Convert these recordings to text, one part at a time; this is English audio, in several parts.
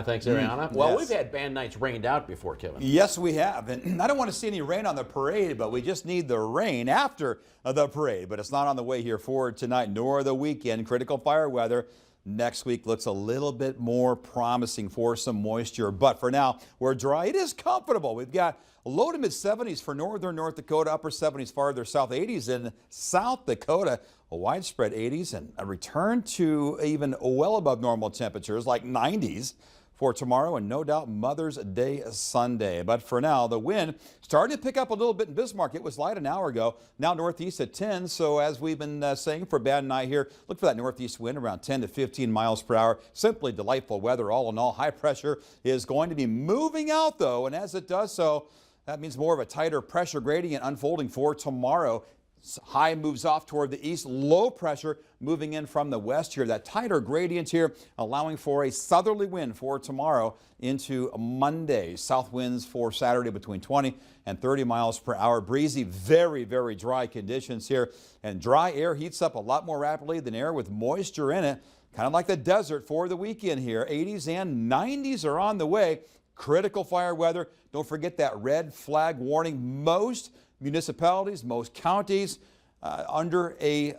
Thanks, Ariana. Well, Yes. we've had band nights rained out before, Kevin. Yes, we have. And I don't want to see any rain on the parade, but we just need the rain after the parade. But it's not on the way here for tonight nor the weekend. Critical fire weather next week looks a little bit more promising for some moisture. But for now, we're dry. It is comfortable. We've got low to mid 70s for northern North Dakota, upper 70s farther south, 80s in South Dakota, a widespread 80s, and a return to even well above normal temperatures like 90s for tomorrow, and no doubt Mother's Day Sunday. But for now, the wind starting to pick up a little bit in Bismarck. It was light an hour ago, now northeast at 10. So as we've been saying for a bad night here, look for that northeast wind around 10 to 15 miles per hour. Simply delightful weather all in all. High pressure is going to be moving out though, and as it does so, that means more of a tighter pressure gradient unfolding for tomorrow. High moves off toward the east, low pressure moving in from the west here. That tighter gradient here allowing for a southerly wind for tomorrow into Monday. South winds for Saturday between 20 and 30 miles per hour. Breezy, very, very dry conditions here. And dry air heats up a lot more rapidly than air with moisture in it. Kind of like the desert for the weekend here. 80s and 90s are on the way. Critical fire weather. Don't forget that red flag warning. Most municipalities, most counties under a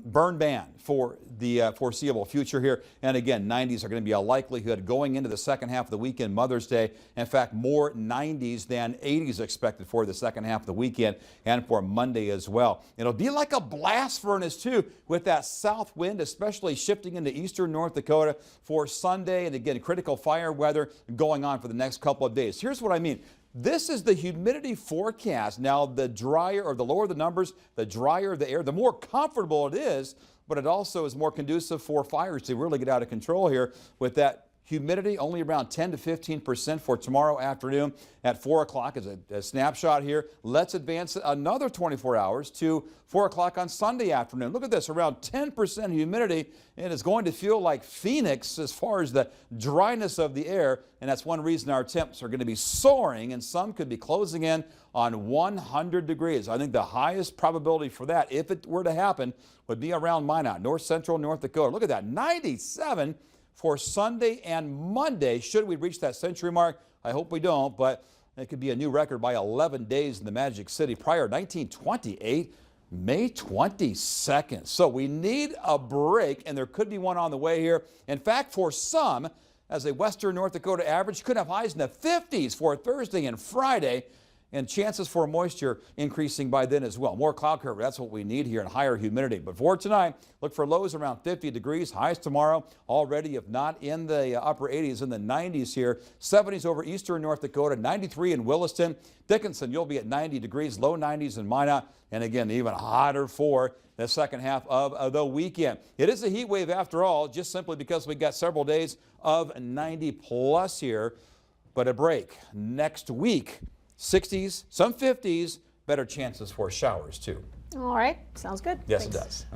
burn ban for the foreseeable future here. And again, 90s are going to be a likelihood going into the second half of the weekend, Mother's Day. In fact, more 90s than 80s expected for the second half of the weekend and for Monday as well. It'll be like a blast furnace too with that south wind, especially shifting into eastern North Dakota for Sunday. And again, critical fire weather going on for the next couple of days. Here's what I mean. This is the humidity forecast. Now, the drier or the lower the numbers, the drier the air, the more comfortable it is, but it also is more conducive for fires to really get out of control here with that humidity only around 10 to 15% for tomorrow afternoon at 4 o'clock is a snapshot here. Let's advance another 24 hours to 4 o'clock on Sunday afternoon. Look at this, around 10% humidity, and it's going to feel like Phoenix as far as the dryness of the air, and that's one reason our temps are going to be soaring, and some could be closing in on 100 degrees. I think the highest probability for that, if it were to happen, would be around Minot, north central North Dakota. Look at that, 97 for Sunday and Monday. Should we reach that century mark? I hope we don't, but it could be a new record by 11 days in the Magic City. Prior 1928, May 22nd. So we need a break, and there could be one on the way here. In fact, for some, as a western North Dakota average, could have highs in the 50s for Thursday and Friday, and chances for moisture increasing by then as well. More cloud cover, that's what we need here, and higher humidity. But for tonight, look for lows around 50 degrees. Highs tomorrow already, if not in the upper 80s, in the 90s here. 70s over eastern North Dakota, 93 in Williston. Dickinson, you'll be at 90 degrees, low 90s in Minot, and again, even hotter for the second half of the weekend. It is a heat wave after all, just simply because we got several days of 90 plus here, but a break next week. 60s, some 50s, better chances for showers too. All right, sounds good. Yes, Thanks. it does.